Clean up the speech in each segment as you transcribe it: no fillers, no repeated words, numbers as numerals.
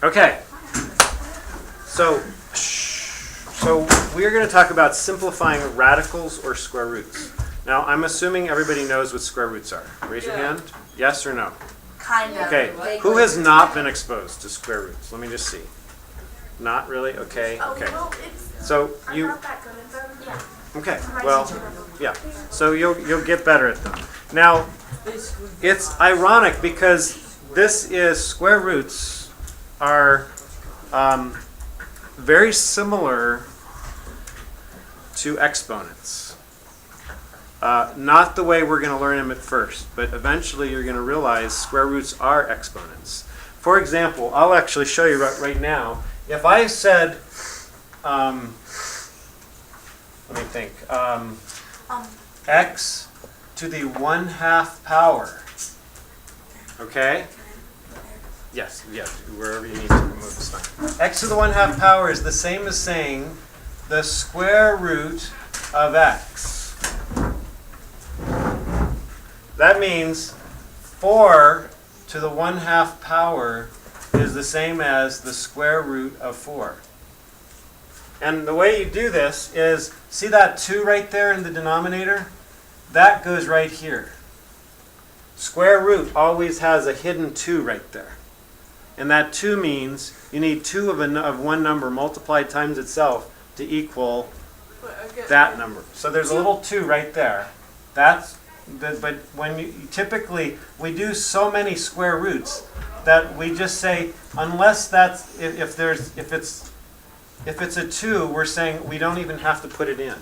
Okay. So we're going to talk about simplifying radicals or square roots. Now, I'm assuming everybody knows what square roots are. Raise your hand. Yes or no? Kind of. Okay. Who has not been exposed to square roots? Let me just see. Not really? Okay. Okay. So you. I'm not that good at them. Yeah. Okay. Well, yeah. So you'll get better at them. Now, it's ironic because this is square roots are very similar to exponents. Not the way we're going to learn them at first, but eventually you're going to realize square roots are exponents. For example, I'll actually show you right now. If I said, let me think, x to the 1/2 power, okay? Yes, wherever you need to move is fine. X to the 1/2 power is the same as saying the square root of x. That means 4 to the 1/2 power is the same as the square root of 4. And the way you do this is, see that 2 right there in the denominator? That goes right here. Square root always has a hidden 2 right there. And that 2 means you need 2 of one number multiplied times itself to equal that number. So there's a little 2 right there. But when typically we do so many square roots that we just say, unless that's if it's a 2, we're saying we don't even have to put it in.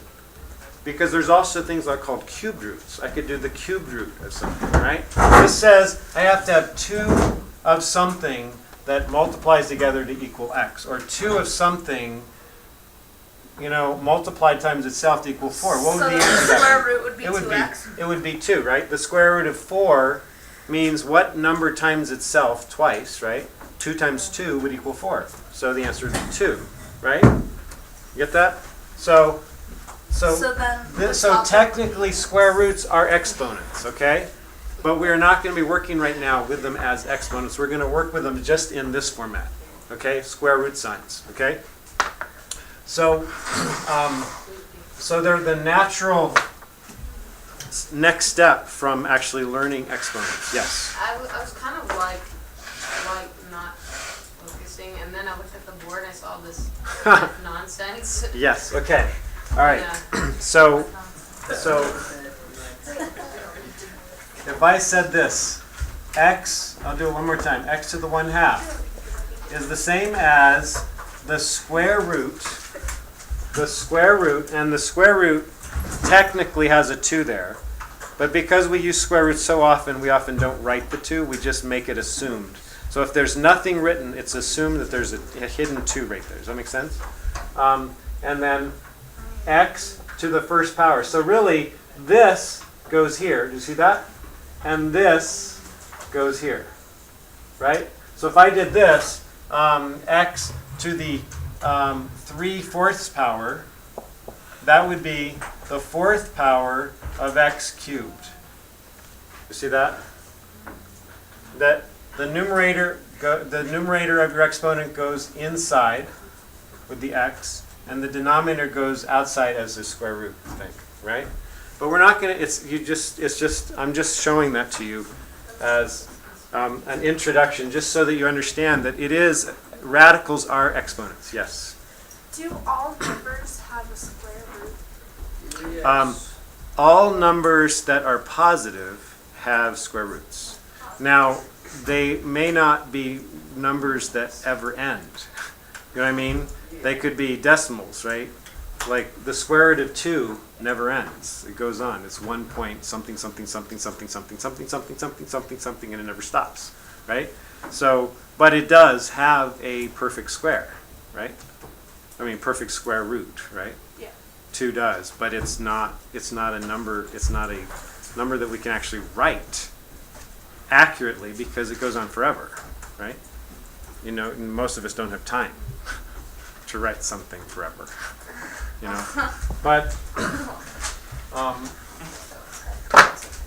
Because there's also things that are called cubed roots. I could do the cubed root of something, right? This says I have to have 2 of something that multiplies together to equal x, or 2 of something, multiplied times itself to equal 4. What would the answer be? So the square root would be 2x? It would be 2, right? The square root of 4 means what number times itself twice, right? 2 times 2 would equal 4. So the answer is 2, right? You get that? So technically square roots are exponents, okay? But we're not going to be working right now with them as exponents. We're going to work with them just in this format, okay? Square root signs, okay? So they're the natural next step from actually learning exponents. Yes? I was kind of like not focusing, and then I looked at the board and I saw this nonsense. Yes, okay. All right. Yeah. So if I said this, x, I'll do it one more time, x to the 1/2 is the same as the square root, and the square root technically has a 2 there. But because we use square roots so often, we often don't write the 2, we just make it assumed. So if there's nothing written, it's assumed that there's a hidden 2 right there. Does that make sense? And then x to the 1st power. So really, this goes here. Do you see that? And this goes here, right? So if I did this, x to the 3/4 power, that would be the 4th power of x cubed. You see that? That the numerator of your exponent goes inside with the x, and the denominator goes outside as the square root thing, right? But we're not going to. I'm just showing that to you as an introduction, just so that you understand that radicals are exponents. Yes. Do all numbers have a square root? Yes. All numbers that are positive have square roots. Now, they may not be numbers that ever end. You know what I mean? They could be decimals, right? Like the square root of 2 never ends. It goes on. It's 1 point something something something something something something something something something something, and it never stops, right? So, but it does have a perfect square, right? I mean, perfect square root, right? Yeah. 2 does, but it's not a number. It's not a number that we can actually write accurately because it goes on forever, right? Most of us don't have time to write something forever. But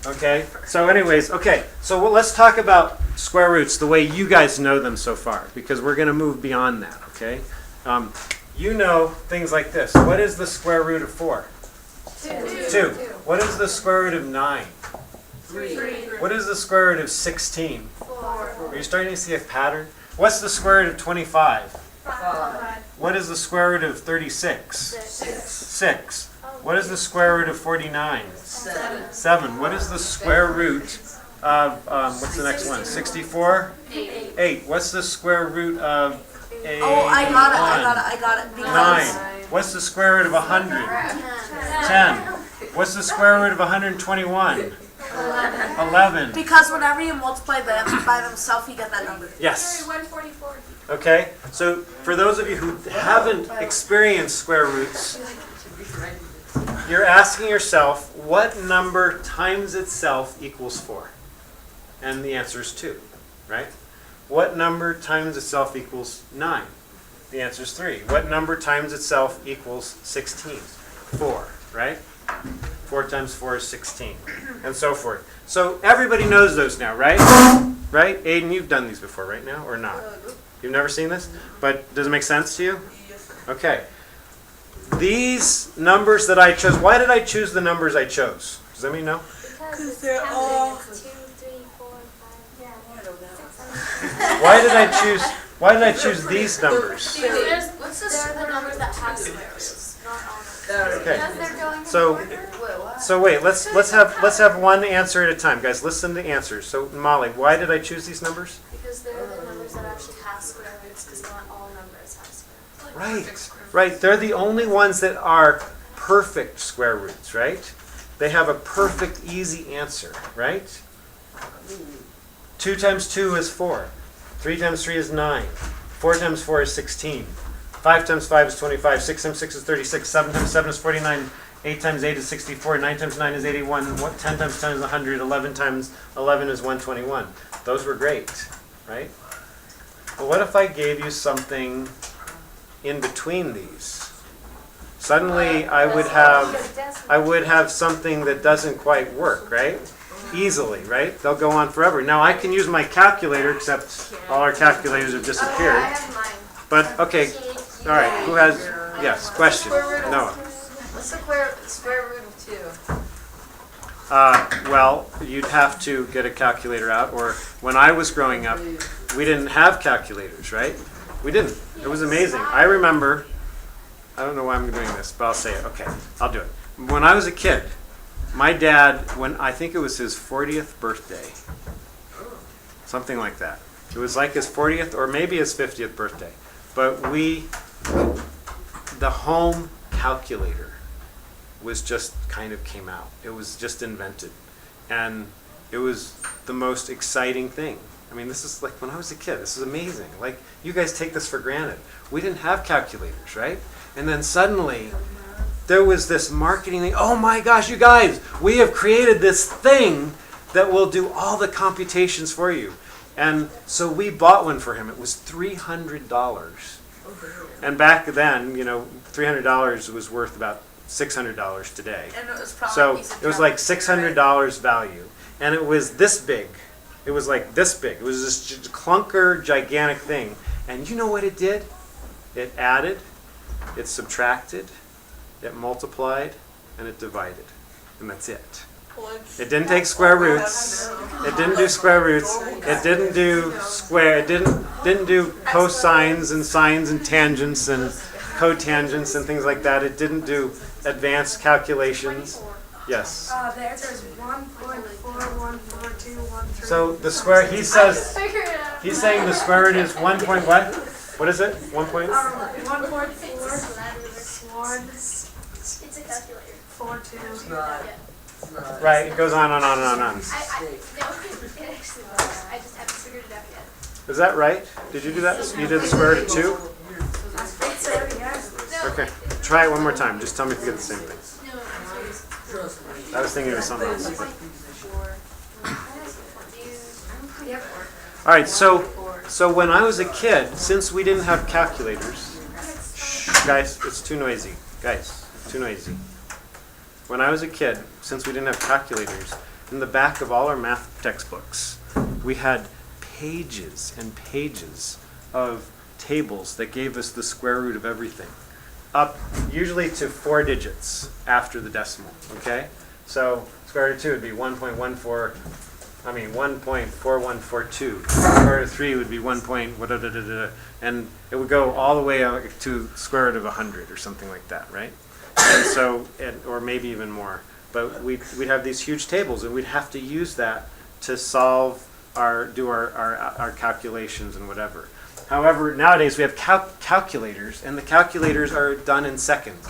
Okay, so anyways, okay, so let's talk about square roots the way you guys know them so far, because we're going to move beyond that, okay? You know things like this. What is the square root of 4? 2. What is the square root of 9? 3. What is the square root of 16? 4. Are you starting to see a pattern? What's the square root of 25? 5. What is the square root of 36? 6. What is the square root of 49? 7. What is the square root of, what's the next one? 64? 8. What's the square root of 8? Oh, I got it. Because 9. What's the square root of 100? 10. What's the square root of 121? 11. Because whenever you multiply them by themselves, you get that number. Yes. 144. Okay, so for those of you who haven't experienced square roots, you're asking yourself, what number times itself equals 4? And the answer is 2, right? What number times itself equals 9? The answer is 3. What number times itself equals 16? 4, right? 4 times 4 is 16, and so forth. So everybody knows those now, right? Right? Aiden, you've done these before, right now, or not? You've never seen this? But does it make sense to you? Okay. These numbers that I chose, why did I choose the numbers I chose? Does anybody know? Because they're all- 2, 3, 4, 5. Yeah. Why did I choose these numbers? What's the They're the square numbers root that of have 2? square roots, not all numbers. Okay. Because they're going in So- order. Wait, what? So wait, let's have one answer at a time, guys. Listen to the answers. So Molly, why did I choose these numbers? Because they're the numbers that actually have square roots, because not all numbers have square roots. Right. They're the only ones that are perfect square roots, right? They have a perfect, easy answer, right? 2 times 2 is 4. 3 times 3 is 9. 4 times 4 is 16. 5 times 5 is 25. 6 times 6 is 36. 7 times 7 is 49. 8 times 8 is 64. 9 times 9 is 81. 10 times 10 is 100. 11 times 11 is 121. Those were great, right? But what if I gave you something in between these? Suddenly I would have something that doesn't quite work, right? Easily, right? They'll go on forever. Now I can use my calculator, except all our calculators have disappeared. I have mine. But okay, all right. Who has? Yes, question. Noah. What's the square root of 2? Well, you'd have to get a calculator out. Or when I was growing up, we didn't have calculators, right? We didn't. It was amazing. I remember. I don't know why I'm doing this, but I'll say it. Okay, I'll do it. When I was a kid, my dad, when I think it was his 40th birthday, something like that. It was like his 40th or maybe his 50th birthday. But the home calculator was just kind of came out. It was just invented. And it was the most exciting thing. I mean, this is like when I was a kid, this is amazing. Like, you guys take this for granted. We didn't have calculators, right? And then suddenly, there was this marketing thing. Oh my gosh, you guys, we have created this thing that will do all the computations for you. And so we bought one for him. It was $300. And back then, $300 was worth about $600 today. And it was probably So a piece of it was junk, like $600 value. And it was this big. It was like this big. It was this clunker, gigantic thing. And you know what it did? It added, it subtracted, it multiplied, and it divided. And that's it. It didn't take square roots. It didn't do square roots. It didn't do square. It didn't do cosines and sines and tangents and cotangents and things like that. It didn't do advanced calculations. Yes. There's 1.4142113. So the square, he says, Figure it out. he's saying the square root is 1 point what? What is it? 1 point? 1.41. It's a calculator. 42. Right, it goes on and on and on and on. No, it actually works. I just haven't figured it out yet. Is that right? Did you do that? You did the square root of 2? Okay, try it one more time. Just tell me if you get the same thing. I was thinking of something else. All right, so when I was a kid, since we didn't have calculators, shh, guys, it's too noisy. Guys, it's too noisy. When I was a kid, since we didn't have calculators, in the back of all our math textbooks, we had pages and pages of tables that gave us the square root of everything, up usually to 4 digits after the decimal, okay? So square root of 2 would be 1.4142. Square root of 3 would be 1 point, and it would go all the way out to square root of 100 or something like that, right? And so, or maybe even more. But we'd have these huge tables, and we'd have to use that to solve do our calculations and whatever. However, nowadays we have calculators, and the calculators are done in seconds.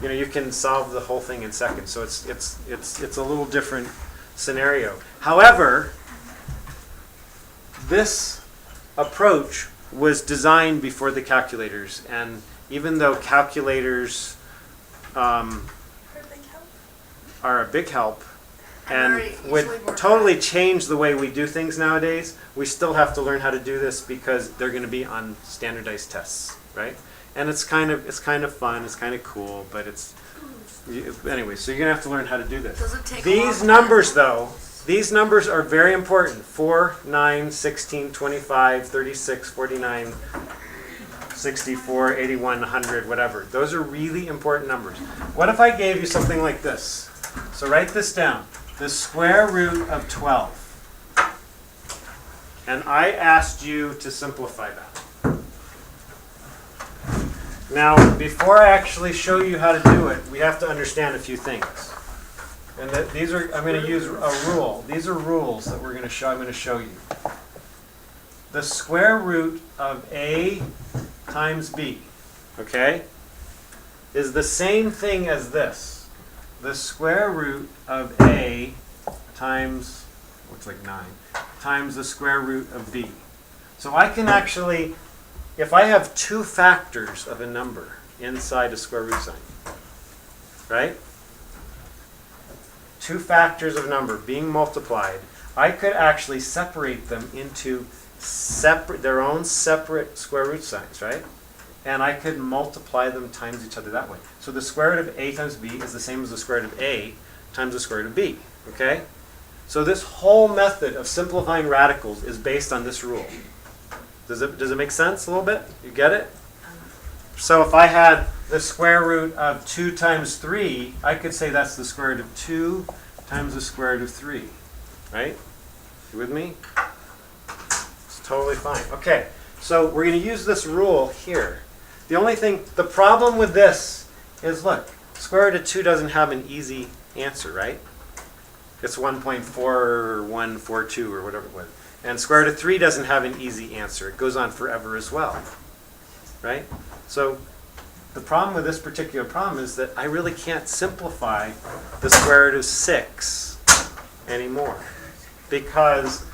You can solve the whole thing in seconds, so it's a little different scenario. However, this approach was designed before the calculators, and even though calculators are a big help and would totally change the way we do things nowadays, we still have to learn how to do this because they're going to be on standardized tests, right? And it's kind of fun, it's kind of cool, but anyway, so you're going to have to learn how to do this. Does it take These numbers, though, these numbers are very important. 4, 9, 16, 25, 36, 49, 64, 81, 100, whatever. Those are really important numbers. What if I gave you something like this? So write this down. The square root of 12. And I asked you to simplify that. Now, before I actually show you how to do it, we have to understand a few things. And I'm going to use a rule. These are rules that I'm going to show you. The square root of A times B, okay, is the same thing as this. The square root of A times, looks like 9, times the square root of B. So I can actually, if I have 2 factors of a number inside a square root sign, right? 2 factors of a number being multiplied, I could actually separate them into their own separate square root signs, right? And I could multiply them times each other that way. So the square root of A times B is the same as the square root of A times the square root of B, okay? So this whole method of simplifying radicals is based on this rule. Does it make sense a little bit? You get it? So if I had the square root of 2 times 3, I could say that's the square root of 2 times the square root of 3, right? You with me? It's totally fine. Okay, so we're going to use this rule here. The problem with this is, look, square root of 2 doesn't have an easy answer, right? It's 1.4142 or whatever it was. And square root of 3 doesn't have an easy answer. It goes on forever as well, right? So the problem with this particular problem is that I really can't simplify the square root of 6 anymore, because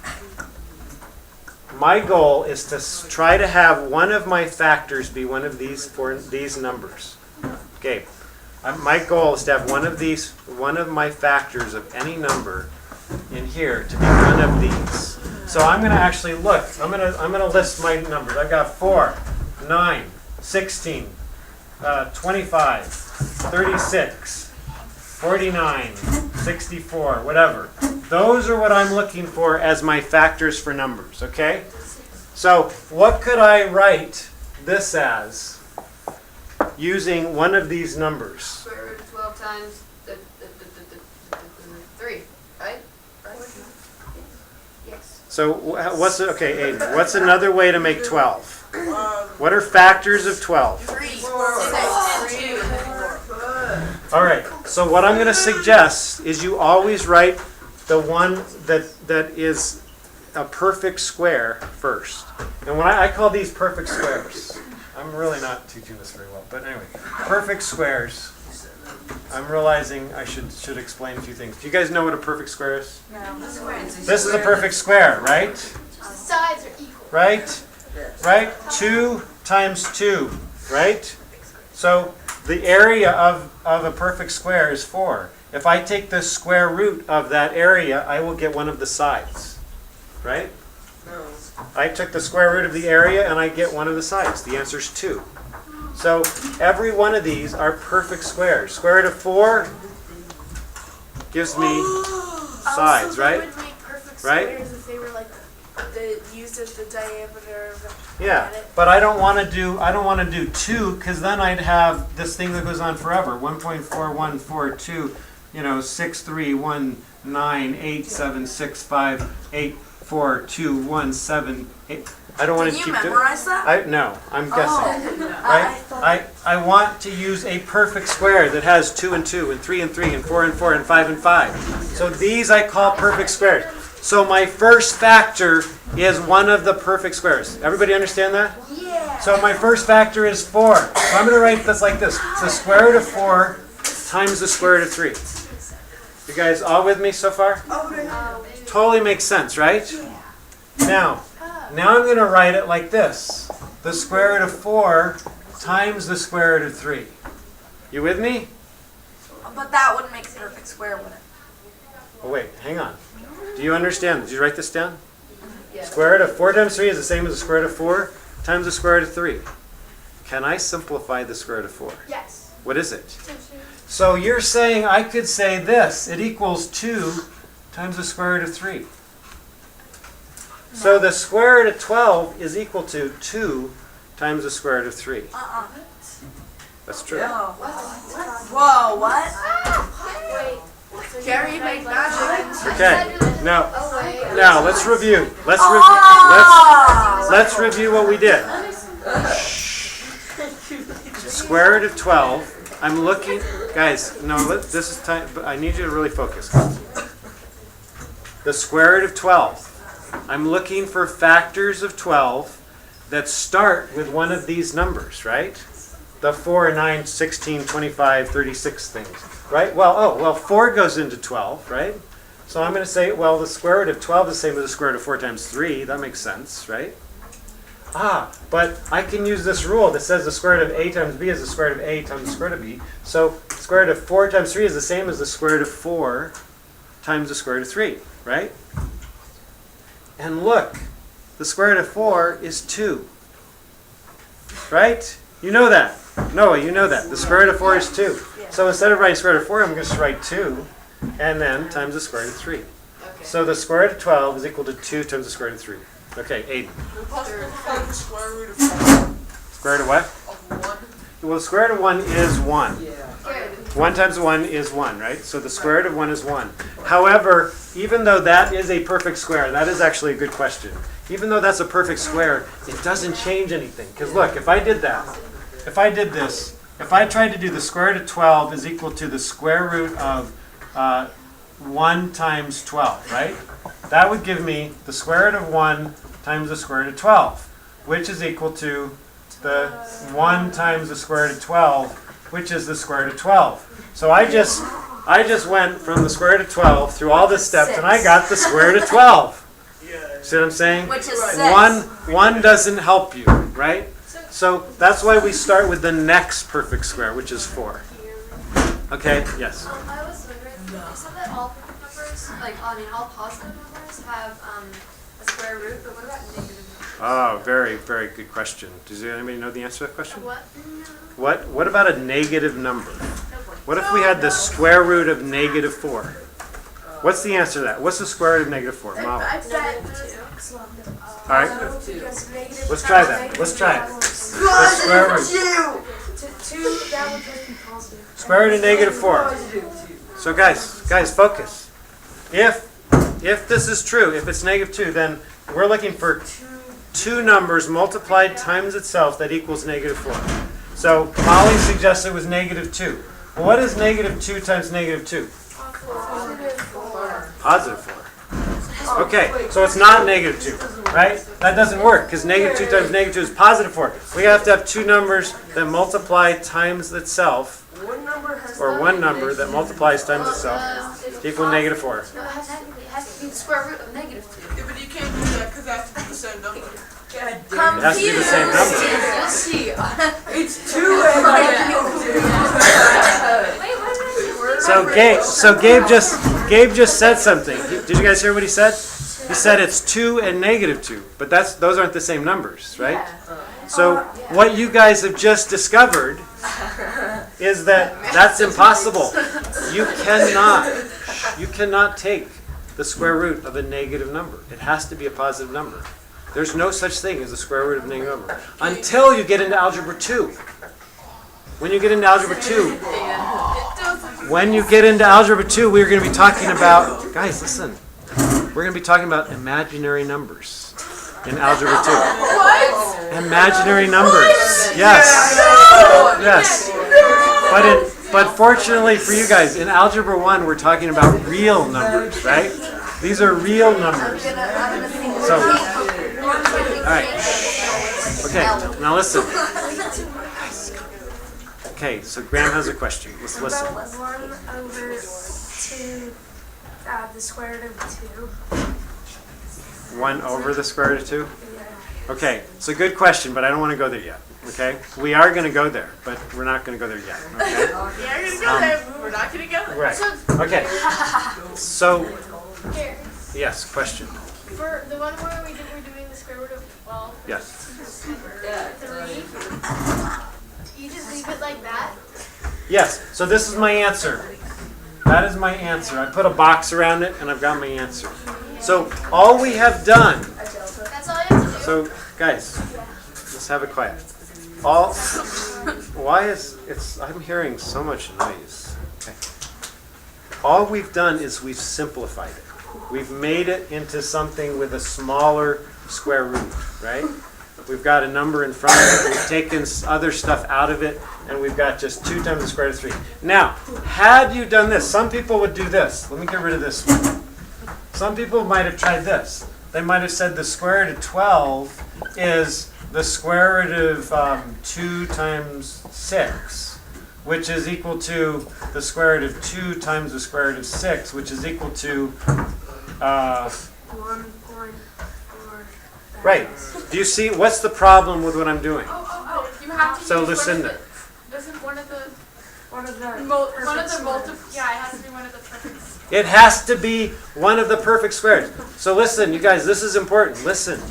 my goal is to try to have one of my factors be one of these numbers. Okay, my goal is to have one of my factors of any number in here to be one of these. So I'm going to actually look. I'm going to list my numbers. I've got 4, 9, 16, 25, 36, 49, 64, whatever. Those are what I'm looking for as my factors for numbers, okay? So what could I write this as using one of these numbers? Square root of 12 times the 3, right? Yes. So what's another way to make 12? What are factors of 12? 3, 6 4, and 2. All right, so what I'm going to suggest is you always write the one that is a perfect square first. And when I call these perfect squares, I'm really not teaching this very well, but anyway, perfect squares. I'm realizing I should explain a few things. Do you guys know what a perfect square is? No. This is a perfect square, right? The sides are equal. Right? Right? 2 times 2, right? So the area of a perfect square is 4. If I take the square root of that area, I will get one of the sides, right? No. I took the square root of the area and I get one of the sides. The answer is 2. So every one of these are perfect squares. Square root of 4 gives me sides, so right? They would make perfect Right? squares if they were like used as the diameter of Yeah, but I don't want to do 2 because then I'd have this thing that goes on forever. 1.4142, 6319876584217. I don't want Did to you keep doing. memorize that? No, I'm guessing. Oh, Right? I want to use a perfect square that has 2 and 2 and 3 and 3 and 4 and 4 and 5 and 5. So these I call perfect squares. So my first factor is one of the perfect squares. Everybody understand that? Yeah. So my first factor is 4. So I'm going to write this like this. The square root of 4 times the square root of 3. You guys all with me so far? Totally makes sense, right? Now I'm going to write it like this. The square root of 4 times the square root of 3. You with me? But that wouldn't make a perfect square, would it? Oh wait, hang on. Do you understand? Did you write this down? Yeah. Square root of 4 times 3 is the same as the square root of 4 times the square root of 3. Can I simplify the square root of 4? Yes. What is it? So you're saying I could say this. It equals 2 times the square root of 3. So the square root of 12 is equal to 2 times the square root of 3. That's true. Whoa, what? Wait. Gary made magic. Okay. Now Oh, wait. let's review. Let's review what we did. Square root of 12. I'm looking, guys. No, this is time. I need you to really focus. The square root of 12. I'm looking for factors of 12 that start with one of these numbers, right? The 4, 9, 16, 25, 36 things, right? Well, 4 goes into 12, right? So I'm going to say, well, the square root of 12 is the same as the square root of 4 times 3. That makes sense, right? But I can use this rule that says the square root of a times b is the square root of a times the square root of b. So the square root of 4 times 3 is the same as the square root of 4 times the square root of 3, right? And look, the square root of 4 is 2, right? You know that. Noah, you know that. The square root of 4 is 2. So instead of writing square root of 4, I'm going to just write 2 and then times the square root of 3. Okay. So the square root of 12 is equal to 2 times the square root of 3. Okay, Aiden. Find the square root of 4 Square root of what? of 1. Well, the square root of 1 is 1. Yeah. 1 times 1 is 1, right? So the square root of 1 is 1. However, even though that is a perfect square, that is actually a good question. Even though that's a perfect square, it doesn't change anything. Because look, if I did this, if I tried to do the square root of 12 is equal to the square root of 1 times 12, right? That would give me the square root of 1 times the square root of 12, which is equal to the 1 times the square root of 12, which is the square root of 12. So I just went from the square root of 12 through all the steps, and I got the square root of 12. See what I'm saying? Which is 6. One doesn't help you, right? So that's why we start with the next perfect square, which is 4. Okay? Yes. I was wondering, you said that all perfect numbers, all positive numbers have a square root, but what about negative numbers? Oh, very, very good question. Does anybody know the answer to that question? What? What about a negative number? What if we had the square root of negative 4? What's the answer to that? What's the square root of negative 4? Molly. I bet All right. Let's try that. Let's try it. The square root. two, that would just be positive. Square root of negative 4. So guys, focus. If this is true, if it's negative 2, then we're looking for two numbers multiplied times itself that equals negative 4. So Molly suggested it was negative 2. Well, what is negative 2 times negative 2? Positive 4. Okay, so it's not negative 2, right? That doesn't work because negative 2 times negative 2 is positive 4. We have to have two numbers that multiply times itself, or one number that multiplies times itself to equal negative 4. No, it has to be the square root of negative 2. Yeah, but you can't do that because it has to be the same number. It has to be the same number. You'll see. It's 2 and So Gabe just said something. Did you guys hear what he said? He said it's 2 and negative 2, but those aren't the same numbers, right? So what you guys have just discovered is that that's impossible. You cannot take the square root of a negative number. It has to be a positive number. There's no such thing as a square root of a negative number until you get into algebra 2. When you get into algebra 2, we're going to be talking about, guys, listen, we're going to be talking about imaginary numbers in algebra 2. What? Imaginary numbers. Yes. Yes. But fortunately for you guys, in algebra 1, we're talking about real numbers, right? These are real numbers. So, all right. Okay, now listen. Okay, so Graham has a question. Let's listen. About 1 over 2, the square root of 1 over the square root of 2? Yeah. Okay, it's a good question, but I don't want to go there yet. Okay? We are going to go there, but we're not going to go there yet. Okay? We are gonna go there, but we're not gonna go there. Right. Okay. So, Here, yes, question. for the one where we're doing the square root of 12, Yes. 3, you just leave it like that? Yes, so this is my answer. That is my answer. I put a box around it, and I've got my answer. So, all we have done, That's all you have to do? so guys, let's have it quiet. I'm hearing so much noise. Okay. All we've done is we've simplified it. We've made it into something with a smaller square root, right? We've got a number in front of it. We've taken other stuff out of it, and we've got just 2 times the square root of 3. Now, had you done this, some people would do this. Let me get rid of this one. Some people might have tried this. They might have said the square root of 12 is the square root of 2 times 6, which is equal to the square root of 2 times the square root of 6, which is equal to 1, 4. right. Do you see what's the problem with what I'm doing? Oh, you have to So use Lucinda, doesn't one of the One of the yeah, it has to be one of the perfect. it has to be one of the perfect squares. So listen, you guys, this is important. Listen.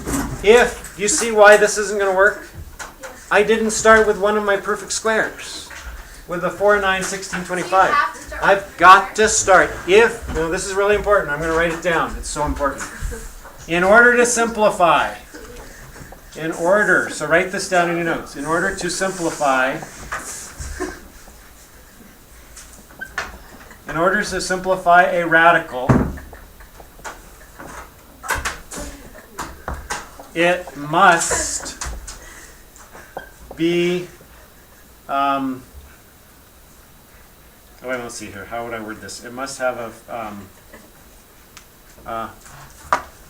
If you see why this isn't going to work, I didn't start with one of my perfect squares. With the 4, 9, 16, 25. I've got to start. This is really important. I'm going to write it down. It's so important. In order to simplify, so write this down in your notes. In order to simplify a radical, it must be, let's see here. How would I word this? It must have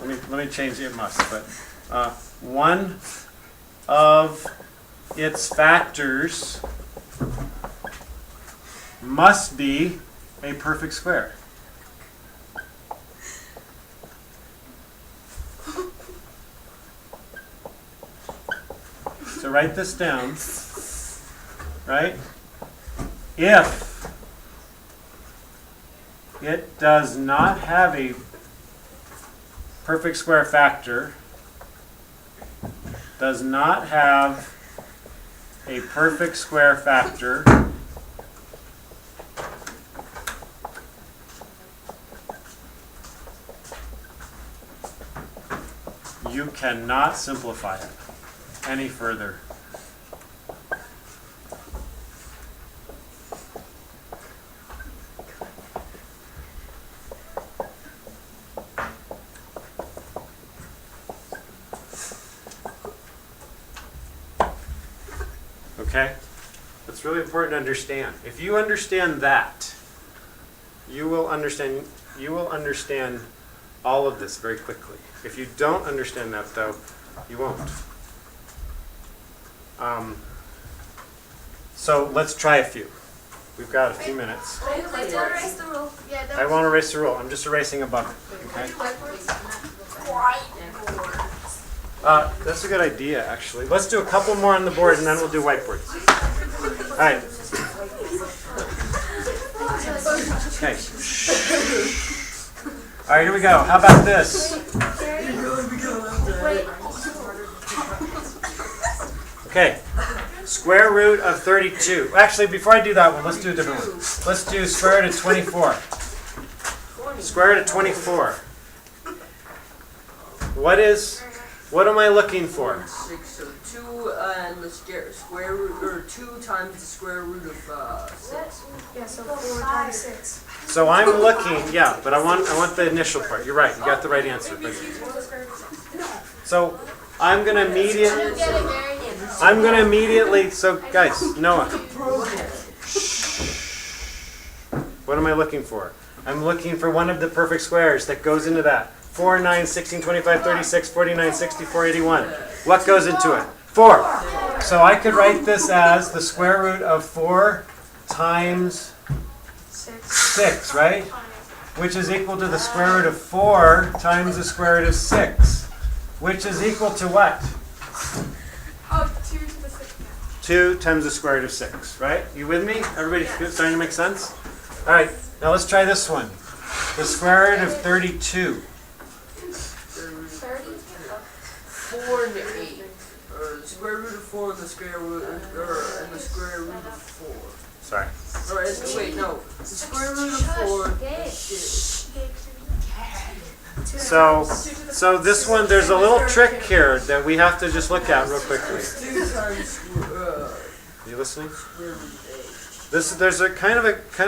let me change it must, but one of its factors must be a perfect square. So write this down, right? If it does not have a perfect square factor, you cannot simplify it any further. Okay? That's really important to understand. If you understand that, you will understand all of this very quickly. If you don't understand that, though, you won't. So let's try a few. We've got a few minutes. Don't erase the rule. Yeah, I won't erase the rule. I'm just erasing a bucket. Okay? That's a good idea, actually. Let's do a couple more on the board, and then we'll do whiteboards. All right. Okay. All right, here we go. How about this? Okay. Square root of 32. Actually, before I do that one, let's do a different one. Let's do square root of 24. Square root of 24. What am I looking for? 6, so 2 and the square root, or 2 times the square root of 6. Yeah, so 4 times 6. So I'm looking, yeah, but I want the initial part. You're right, you got the right answer. But, so I'm gonna immediately, so guys, Noah. What am I looking for? I'm looking for one of the perfect squares that goes into that. 4, 9, 16, 25, 36, 49, 64, 81. What goes into it? 4. So I could write this as the square root of 4 times 6, right? Which is equal to the square root of 4 times the square root of 6. Which is equal to what? Oh, 2 to the 6th. 2 times the square root of 6, right? You with me? Everybody starting to make sense? All right, now let's try this one. The square root of 32. 4 and 8. Or the square root of 4 and the square root of 4. Sorry. Or wait, no. The square root of 4 is 2. So this one, there's a little trick here that we have to just look at real quickly. 2 times Are you listening? square root of There's a kind of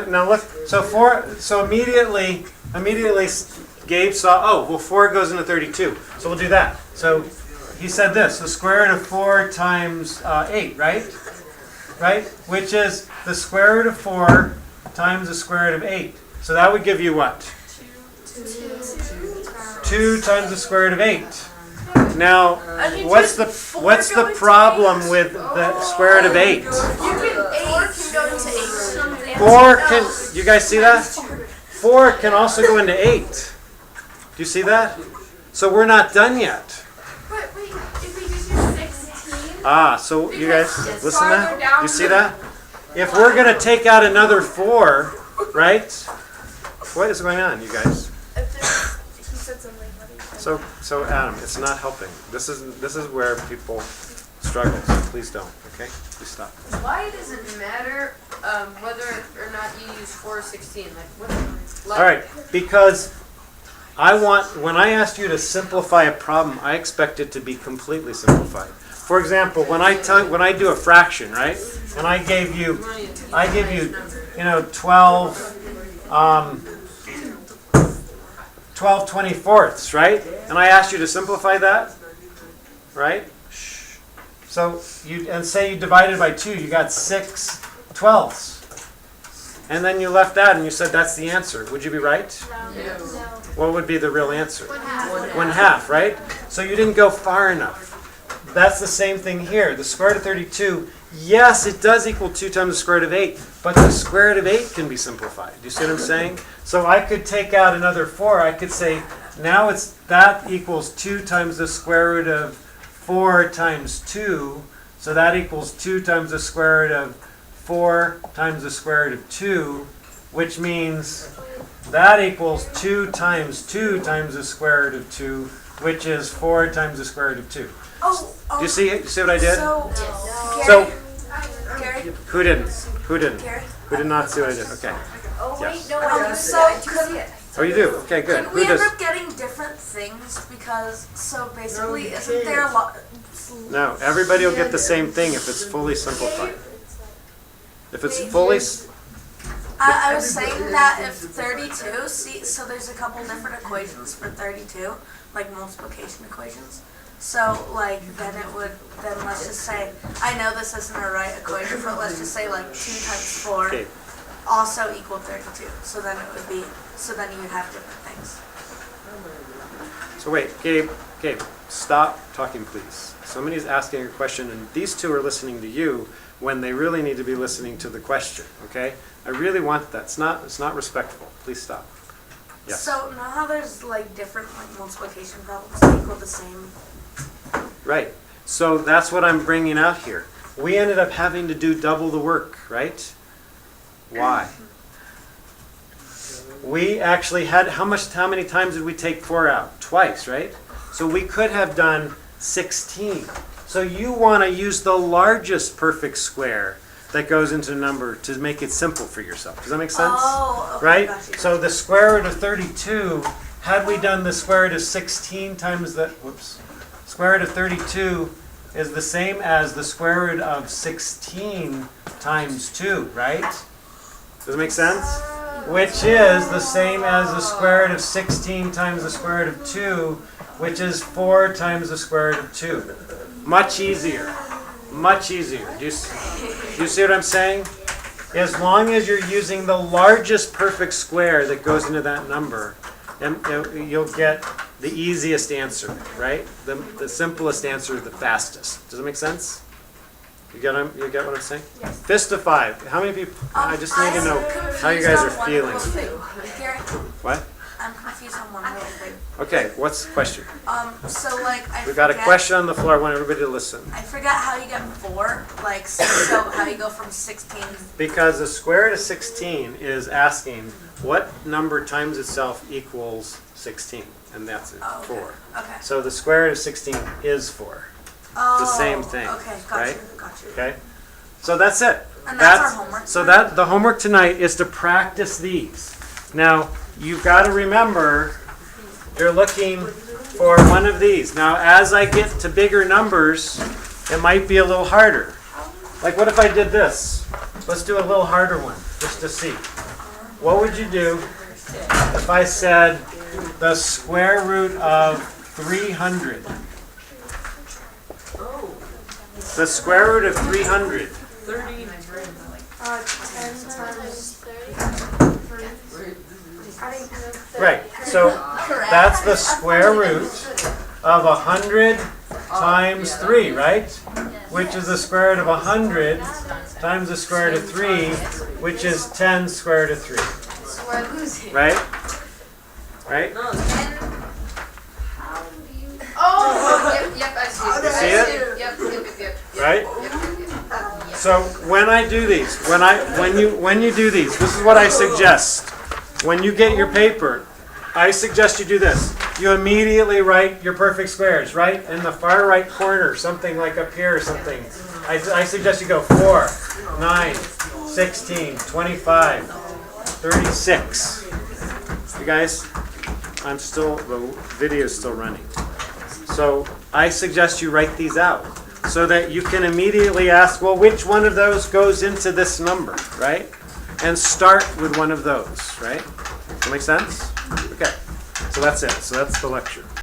now look. So immediately Gabe saw. Oh, well, 4 goes into 32. So we'll do that. So he said this: the square root of 4 times 8, right? Right? Which is the square root of 4 times the square root of 8. So that would give you what? 2 times the square root of 8. Now, what's the problem with the square root of 8? 4 can go into 8. 4 can, you guys see that? 4 can also go into 8. Do you see that? So we're not done yet. But wait, if we just use 16, So you guys, listen to that? down You see that? If we're going to take out another 4, right? What is going on, you guys? He said something funny. So Adam, it's not helping. This is where people struggle. So please don't. Okay? Please stop. Why does it matter whether or not you use 4 or 16? All right, because when I asked you to simplify a problem, I expect it to be completely simplified. For example, when I do a fraction, right, and I gave you 12 24ths, right, and I asked you to simplify that, right? So say you divided by 2, you got 6 12ths. And then you left that and you said that's the answer. Would you be right? Yes. What would be the real answer? 1/2, right? So you didn't go far enough. That's the same thing here. The square root of 32, yes, it does equal 2 times the square root of 8, but the square root of 8 can be simplified. Do you see what I'm saying? So I could take out another 4. I could say now that equals 2 times the square root of 4 times 2. So that equals 2 times the square root of 4 times the square root of 2, which means that equals 2 times the square root of 2, which is 4 times the square root of 2. Do you see what I did? Gary, Who didn't? Who didn't? Gary. Who did not see what I did? Okay. Oh wait, Yes. no. Oh, you do? Okay, good. Could Who we end does? up getting different things because basically isn't there a lot? No, everybody will get the same thing if it's fully simplified. If it's fully, I was saying that if 32, so there's a couple different equations for 32, like multiplication equations. So then let's just say, I know this isn't a right equation, but let's just say 2 times 4 okay. also equal 32. So then you would have different things. So wait, Gabe, stop talking, please. Somebody's asking a question, and these two are listening to you when they really need to be listening to the question. Okay? I really want that. It's not respectful. Please stop. Yes. So now how there's different multiplication problems that equal the same. Right. So that's what I'm bringing out here. We ended up having to do double the work, right? Why? We actually had, how many times did we take 4 out? Twice, right? So we could have done 16. So you want to use the largest perfect square that goes into a number to make it simple for yourself. Does that make sense? Oh, okay, Right? got you. So the square root of 32, had we done the square root of 16 times the, square root of 32 is the same as the square root of 16 times 2, right? Does it make sense? Which is the same as the square root of 16 times the square root of 2, which is 4 times the square root of 2. Much easier. Much easier. Do you see what I'm saying? As long as you're using the largest perfect square that goes into that number, and you'll get the easiest answer, right? The simplest answer, the fastest. Does that make sense? You get what I'm saying? Yes. Fist of 5. How many people? I just need to know how you guys are feeling. Gary, What? I'm confused on one little thing. Okay, what's the question? So like I We've got a forget- question on the floor. I want everybody to listen. I forgot how you get 4. Like so how you go from 16. Because the square root of 16 is asking what number times itself equals 16, and that's it, Oh, okay. 4. Okay. So the square root of 16 is 4. Oh, the same thing, Okay, got right? you, got you. Okay? So that's it. And that's our homework. So that the homework tonight is to practice these. Now, you've got to remember you're looking for one of these. Now, as I get to bigger numbers, it might be a little harder. Like what if I did this? Let's do a little harder one, just to see. What would you do if I said the square root of 300? The square root of 300. 30. 10 times 30. Right, so that's the square root of 100 times 3, right? Which is the square root of 100 times the square root of 3, which is 10 square root of 3. So we're losing. Right? Right? No, Oh, yep, I see it. You see it? Yep. Right? Yep. So when I do these, when you do these, this is what I suggest. When you get your paper, I suggest you do this. You immediately write your perfect squares, right? In the far right corner, something like up here or something. I suggest you go 4, 9, 16, 25, 36. You guys, the video's still running. So I suggest you write these out so that you can immediately ask, well, which one of those goes into this number, right? And start with one of those, right? Does that make sense? Okay, so that's it. So that's the lecture.